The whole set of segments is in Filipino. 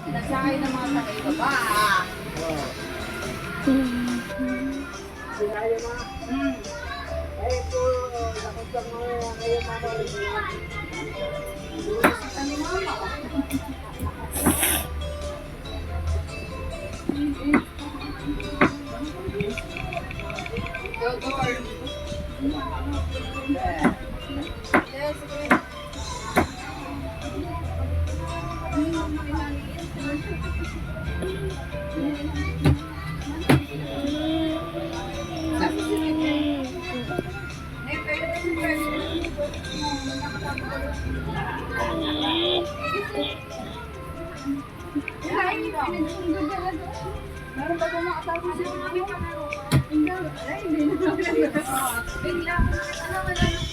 Nagsakay ng mga tagay-baba. Sinaya mo? Eh, ito, nakasang mo ngayon mama. Kami mama. Dodor. Yes, okay. Meron ba ba mga atake sa mga hindi na. Bigla ko wala nang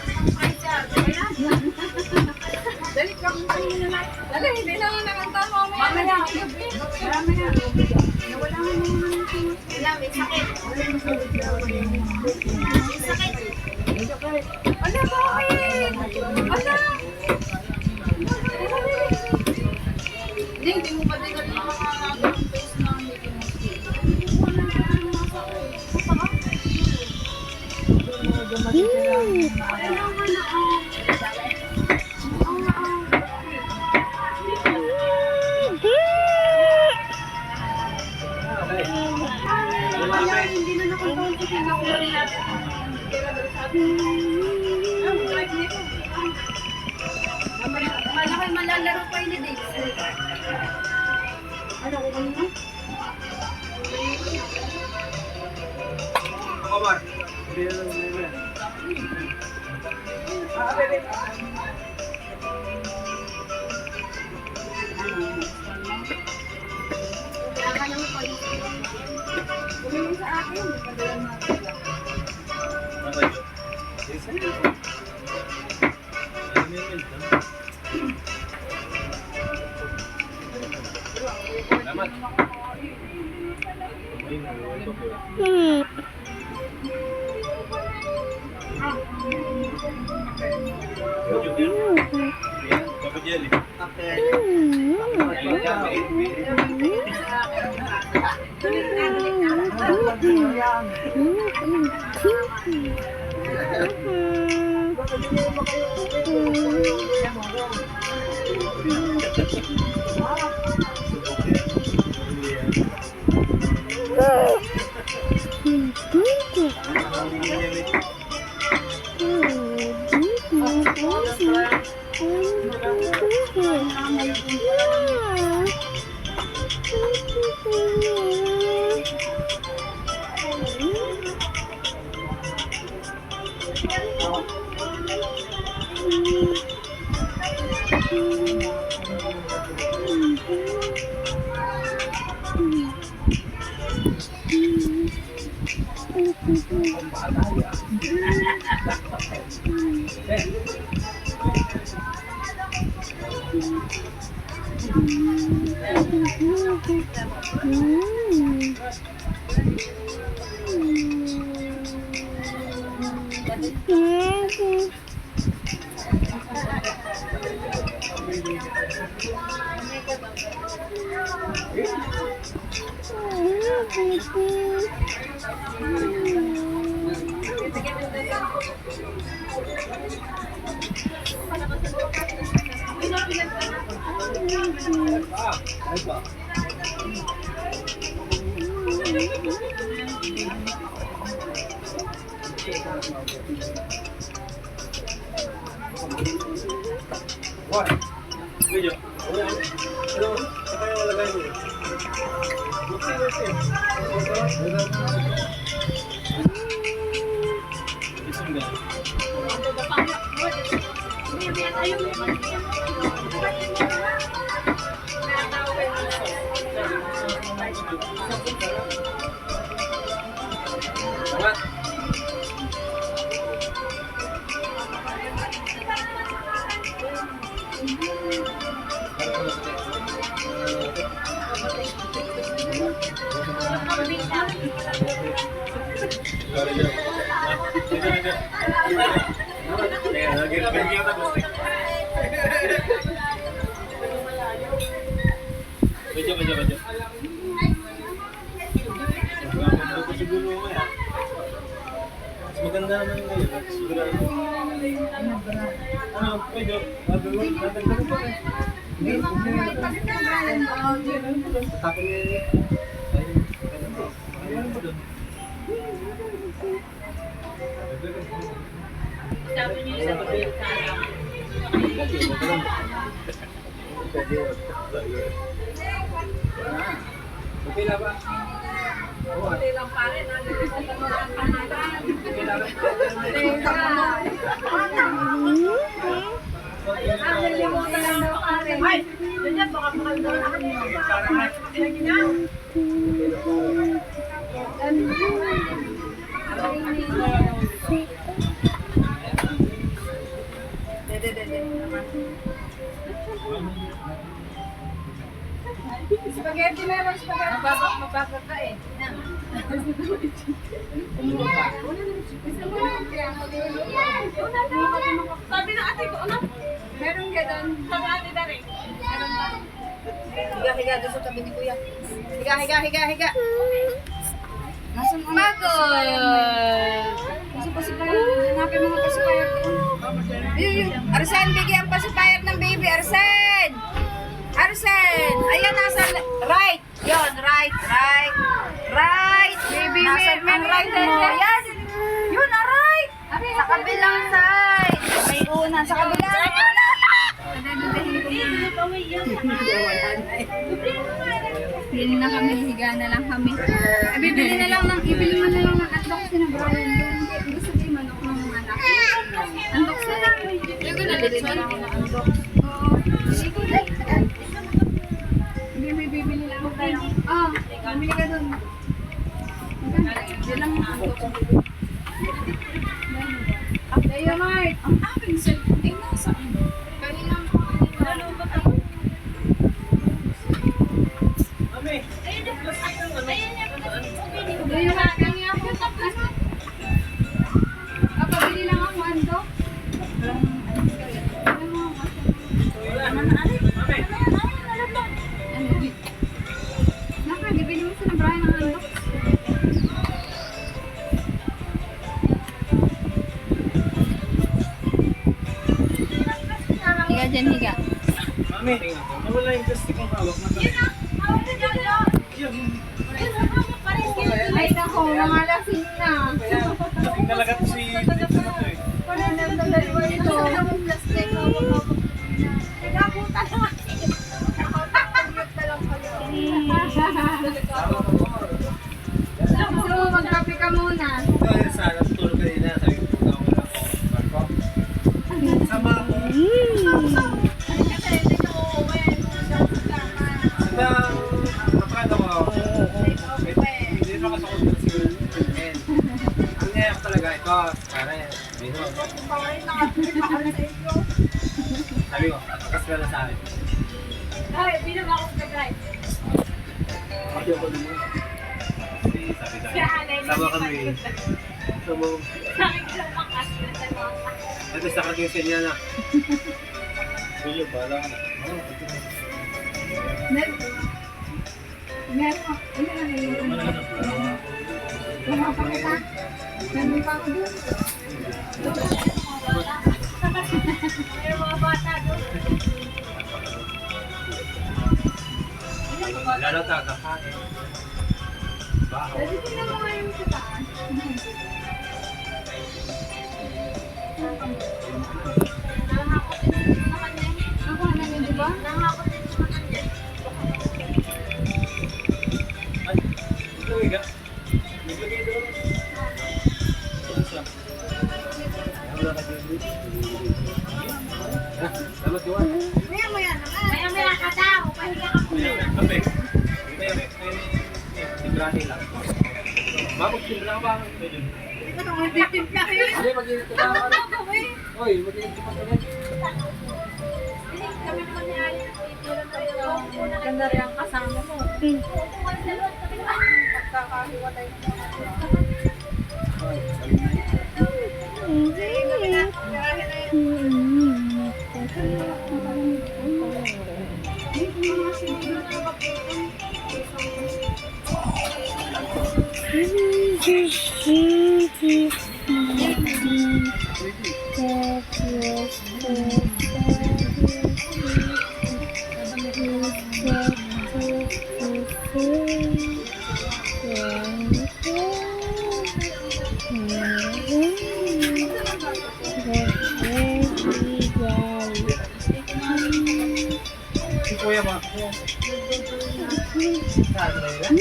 pang-pressure. Dali ka kung kanina na. Dali, hindi na lang nakanta mo. Mamaya. Mamaya. Nawala nga naman ng tingin. Wala, may sakit. May sakit. Ala, bakit? Ala! Hindi mo pa din natin makakagawa ng face na hindi mo. Hindi na nakuntawan sa pinakuha rin natin. Malaki malalaro pa yun eh. Ano ko kanina? Omar. Hindi na lang. Bebe. Kaya ka naman pa yun. Bumili sa akin. Padalan natin lang. Ano yun? Yes, ano yun? Salamat. What? Video. Ano? Sa kaya malagay mo? Salamat. Thank you. Badyo. Magkakaroon ko siguro mamaya. Mas maganda naman ngayon. Sigurado. Ano, pwede. Dadagdagan pa rin. Hindi, tapos ayun mo doon. Sabi niyo sa pagkakas. Okay lang ba? Hindi lang pare, nalilisan mo ang pangalan. Okay lang ba? Nalilimutan lang daw pare. Ay, ganyan, baka makaldon ako. Spaghetti meron, spaghetti. Mababa ka eh. Sabi na ate ko, ano? Meron ka doon. Sabi ate na rin. Meron ba? Higa doon sa tabi ni kuya. Higa. Nasaan ang pacifier? Nasa pacifier. Hanapin mga pacifier doon. Yun. Arsen, bigyan ang pacifier ng baby. Arsen! Ayan, nasa right. Yun, right. Baby, ang right mo. Yan. Yun, right. Sa kabilang side. May una. Sa kabilang side. Bili na kami, higa na lang kami. Ibili mo na lang ng atlok si na Brian doon. Gusto ko yung manok ng mga anak. Antok sila. Yung bili na lang ng antok. Oo. May bibili lang tayo. Bumili ka doon. Hindi lang ang antok. Tayo, Mark. Ang aking cellphone ay nasa ano? Kaninang nalubot ako. Mami! Hindi yung aking yung pabili lang ako, Ando. Bibili mo sila Brian ng Ando. Higa dyan, higa. Mami! Nawala yung plastic ang hawak na tayo. Ay, nako, mga lasing na. Lasing talaga to si Dito na to eh. Parang nagdadalawa ito. Plastic, hawak-hawak. Nagabutan na. So, magkape ka muna. Ito sana tutulog kanina. Sabi ko punta ko lang. Marco. Sama ako. Sandang napakanda ko ako. Hindi na kasakot ko si Ken. Ang ngayon talaga ito. Para bino. Sabi ko, takas ka na sa akin. Ay, bilang ako sa-drive. Ayaw ko din. Sabi sama kami. Sama. Ito sa katingin niya na. Sige, bala ka na. Meron ako. Meron pa ako doon. Meron mga bata doon. Lalo tagakain. Baho. Dito na mga yung sa taas. Nangakot din sa kanya. Nakuha na yun, di ba? Nangakot din sa kanya. Ay, ito higa. Naglagay doon. Isa. Wala ka dito. Salamat gawa. Maya-maya naman. Maya-maya ka daw. Pahiga ka po. Kape. Tigrahe lang. Babag timpla ba? Pwede. Ito nung magtitimpla kayo. Hindi, mag-init ka na. Oy, mag-init ka pa ulit. Kami naman ni Ayan. Ganda rin ang kasama mo. Pagkakahiwalay mo. Ay, sabi na yun. Hindi mo mga siniglo na kapatid. Si Kuya ba? Saan ba yun?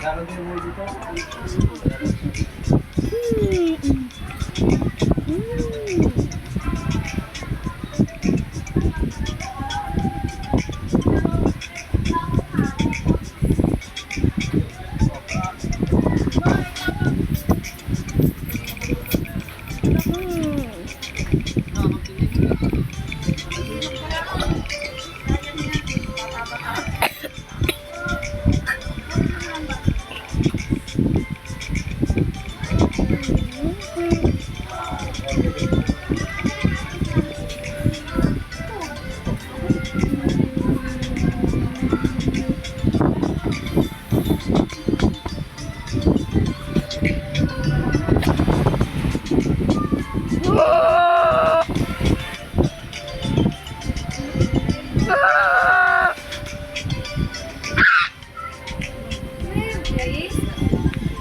Laro din mo dito.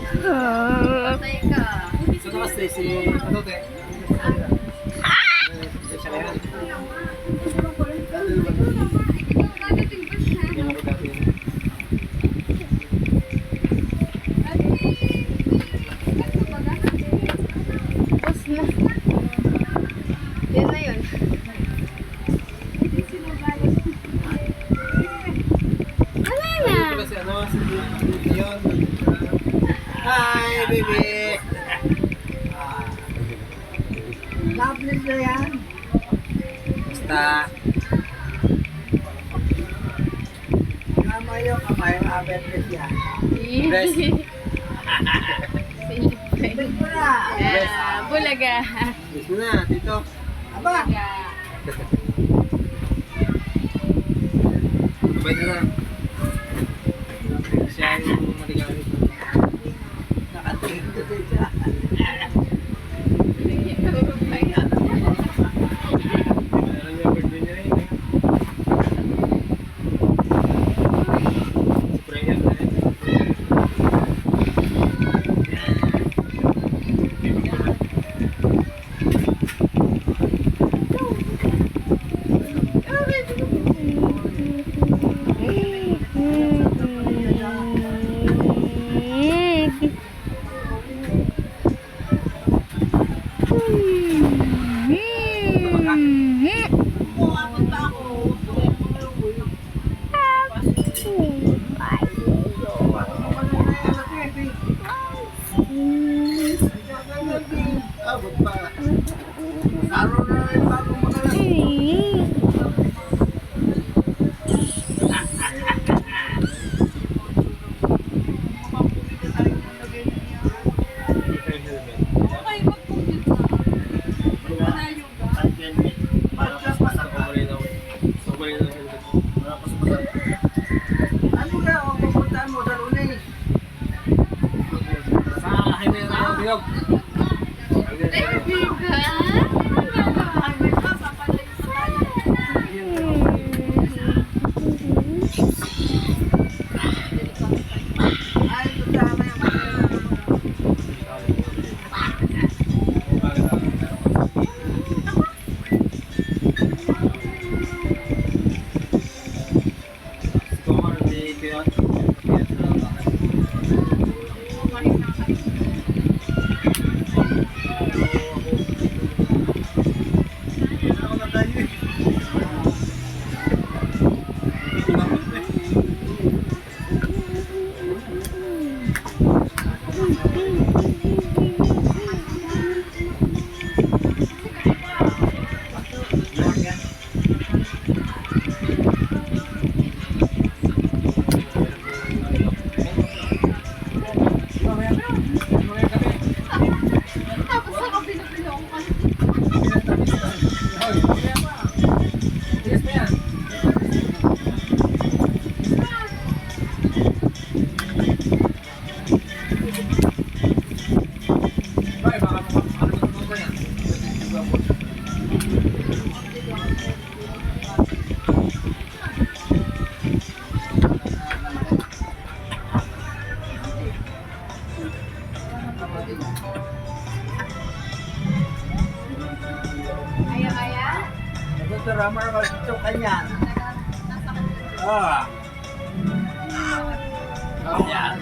Patay ka. So naka-stay si ano te? Siya na yan. Hindi mo ko dati yun. Tapos na. Yan na yun. Wala na. Ito kasi ano, si yun. Hi, baby! Loveless na yan. Basta, Tama yung kamay, abetless yan. bless. Bless mo na. Bulaga. Bless mo na, dito. Aba, Sabay na lang. Siya yung maligamit. nakatingin ko din siya. Meron yung birthday niya rin. Si Freya na rin. Abot pa. Araw na rin bago magalas. Ito yung helmet. So, mali na yung helmet. Ano ka, o pupuntahan mo sa Lunes? Sa akin na yung bilog. Biga? Bilis pa yan. Bakit? Baka ano ba yan? Ayaw. Dr. Ramar, ito kanya. Ah. Yan.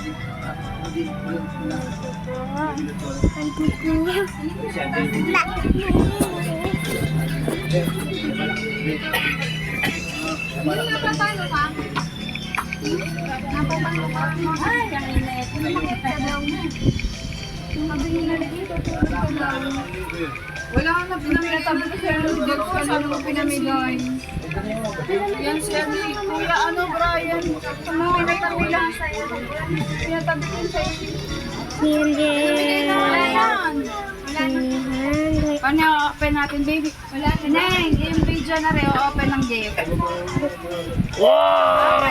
Hindi napapano ka? Napapano ka? Ay, ang init. Hindi makita daw mo. Sabi nila dito, tulog daw. Wala na pinamigay. Sabi mo pinamigay. Yan siya ni Kuya Brian. Ano, pinatabi lang sa'yo. Pinatabi ko sa'yo. Pinamigay na wala yan. Paano open natin, baby? Wala na. Neng, yung video na rin, open ng gift. Wow!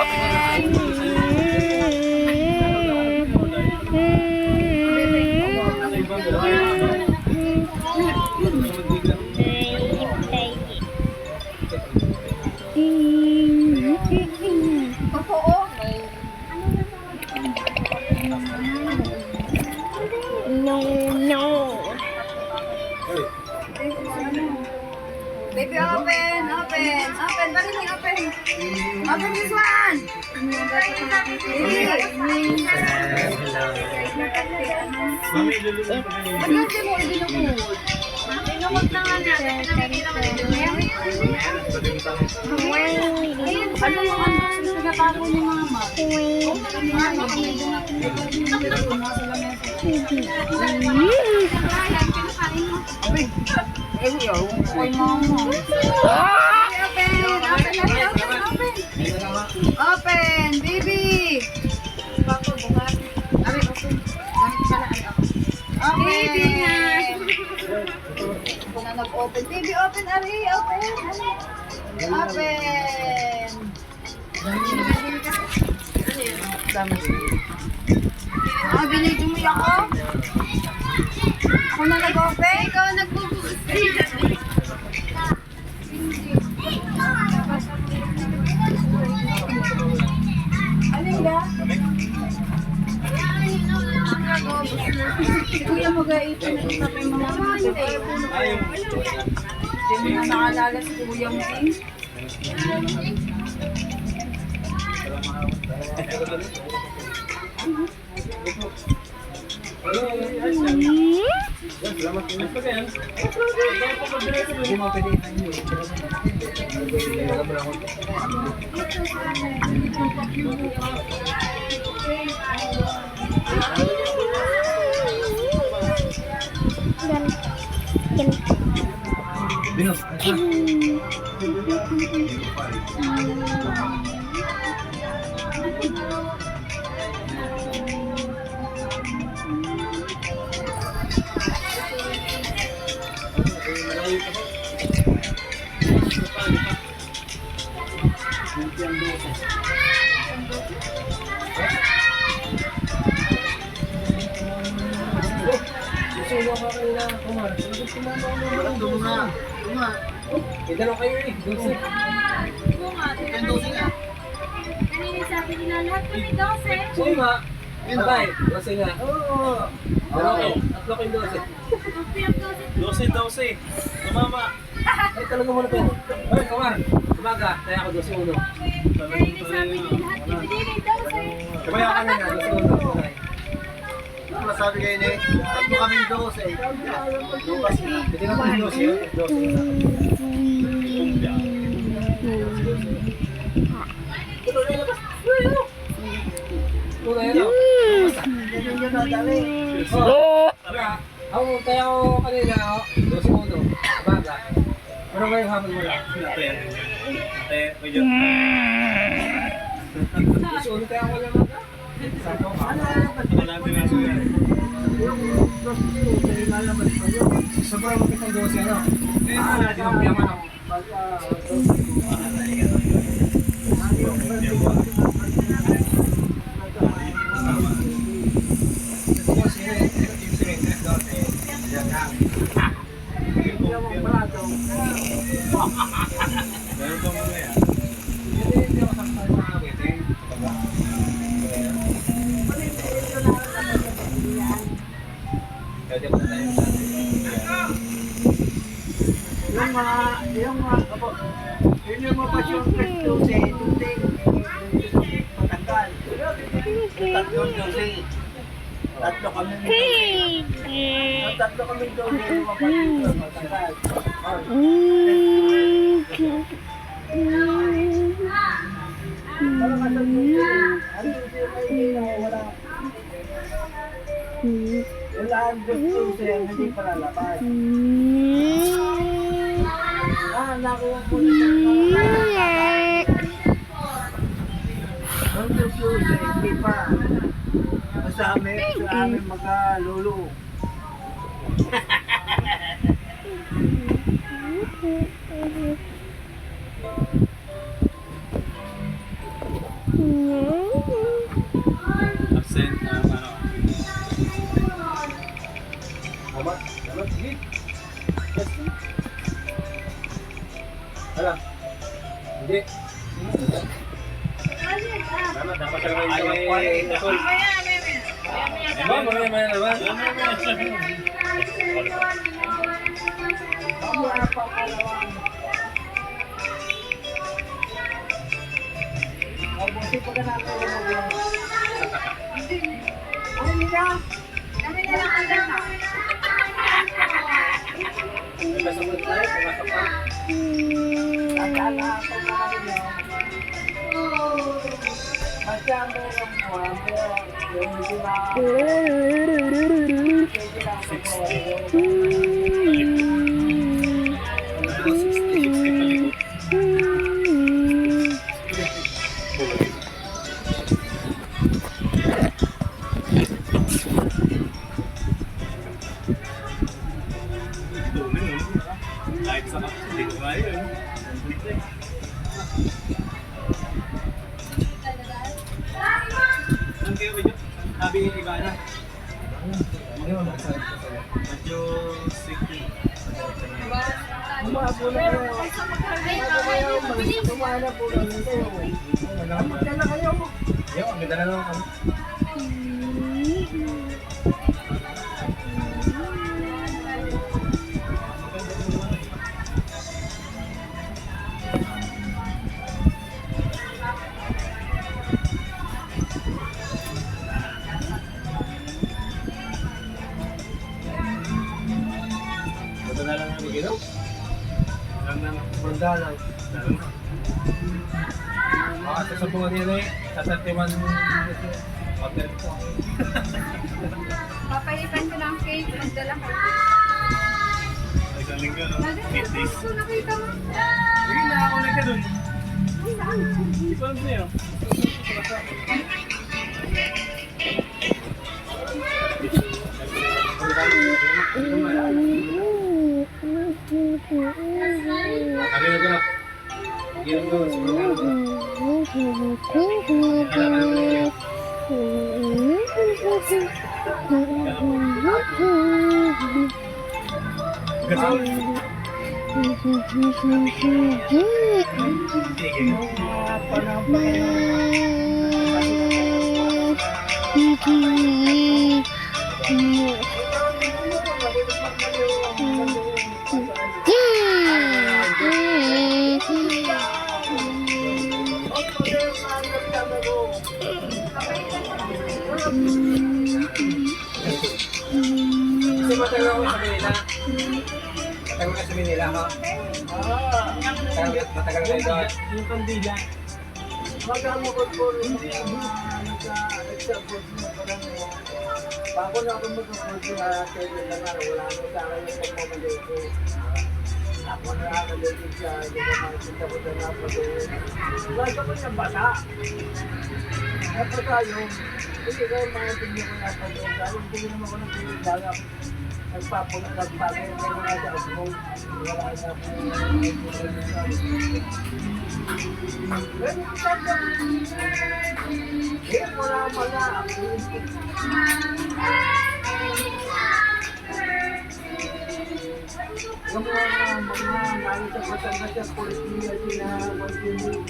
Totoo. Baby, open. Dali mo, open. Open this one. Pagkati mo, dinukod. Dinukod na nga natin. Ano yung unboxing pinatago ni Mama? Oy, Mama. Open, baby. Baby na. Kung na nag-open. Baby, open, Ari. Open. Open. Binigyan mo ako? Ako na nag-open? Ikaw nagbubukas. Alin ba? Kuya mo ga ito na ito pa yung mga hindi mo na nakalala si kuya mo eh. Dalawa kayo eh. Kanina sabi nila lahat kami 12. Sa'yo nga. Patay. 12 nga. Dalawa kayo. Tatlo kayo 12. Tumama. 12. Ay, talaga muna pa yun. Ay, Kamar. Umaga. Kaya ako 12-1. Kanina sabi nila lahat kami 12. Kumaya ka na nga. 12-1. Ano masabi kayo ni? Tatlo kami 12. Hindi na tayo 12. Ako, kaya ako kanina, 12-1. Umaga. Ano ba yung hapon mo lang? Medyo. 12-1 kaya ako lang umaga. Sampo ka. Ito natin na suya. Yung prostitute, ay lalabas pa yun. Sobrang lupit ng 12, ano? Eh, tinumpiyan mo na. Pagka, yung prato, Meron pa mga yan. Hindi ako saktan sa awit, eh. Pwede pa tayo sa yung mga, yun yung mga pasyong Kristusi, patanggal. Tatlong dosi. Tatlo kami ng dosi. Tatlo kami ng dosi, yung mga pasyong patanggal. Parang kasal dosi. Ang dosi ay hindi na wala. Wala ang dosi ang hindi palalabas. Nakuha po na siya. Ang dosi hindi pa. Sa amin mga lolo. Absent na ano. Salamat, salamat, sige. Hala. Hindi. Dapat talaga yung Ay, Nicole. Mamaya naman. Kami apa kalawang. Mabuti pa ka natin lumagyan. Ano nila? Kami na lang ang dana. Pasok tayo, pumasok pa. Akala ako na kami. Masyado yung mga yung hindi na Kahit sa hindi ko kaya yun. Ang kayo ba yun? Sabi ni Ivana. Medyo sicky. umabo na kayo. Umana po namin kayo. Magkala na kayo. Yung, ang ganda na lang kami. Ito na lang ang bigyan. Alam na. Bandalang. Alam na. Ito sa bunga nila eh. Sa 31 hotel ko. Papalipan ko ng cake. Magdala ko. Isang linggo, no? 8 days. Gusto nakita mo. Sige na ako na ka dun. Ipon sa'yo. Sabi na ko na. Yun ko, siguro ko. Gasol. Kasi matagal ako sa Manila. Matagal ka sa Manila, ha? Matagal ka doon. Yung kandila. Magamukot po rin nagsabot mo parang bago na ako magkakot na kaya lang araw, wala ako sa akin yung pagmamaliit ko. Ako na nakakaligid siya, hindi ko makikita ko na napagawin. Wala ko siyang bata. Kapag tayo, Hindi ko mga tingin ko na pag-usapan. Hindi ko naman ako nagpapagdala. Nagpapagdala ko mga sa abong. Wala na po. Eh, wala mga. Yung mga nalit sa matanda siya, politika sila, continue.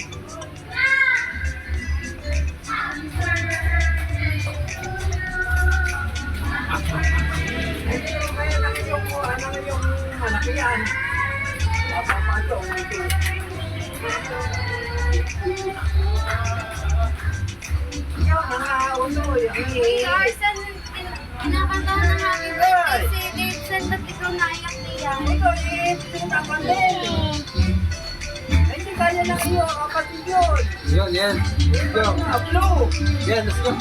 Kaya lang yung malaki yan. Napapatong ito. Yung mga ulo, Kuya Arsen, kinakantahan ng happy birthday si Dave Sen, ba't ikaw naiyak niya? ito eh, tinatapan din. Ay, hindi kaya na kayo, kapatid yun. Yun, yan. Let's go. Upload. Yan, let's go.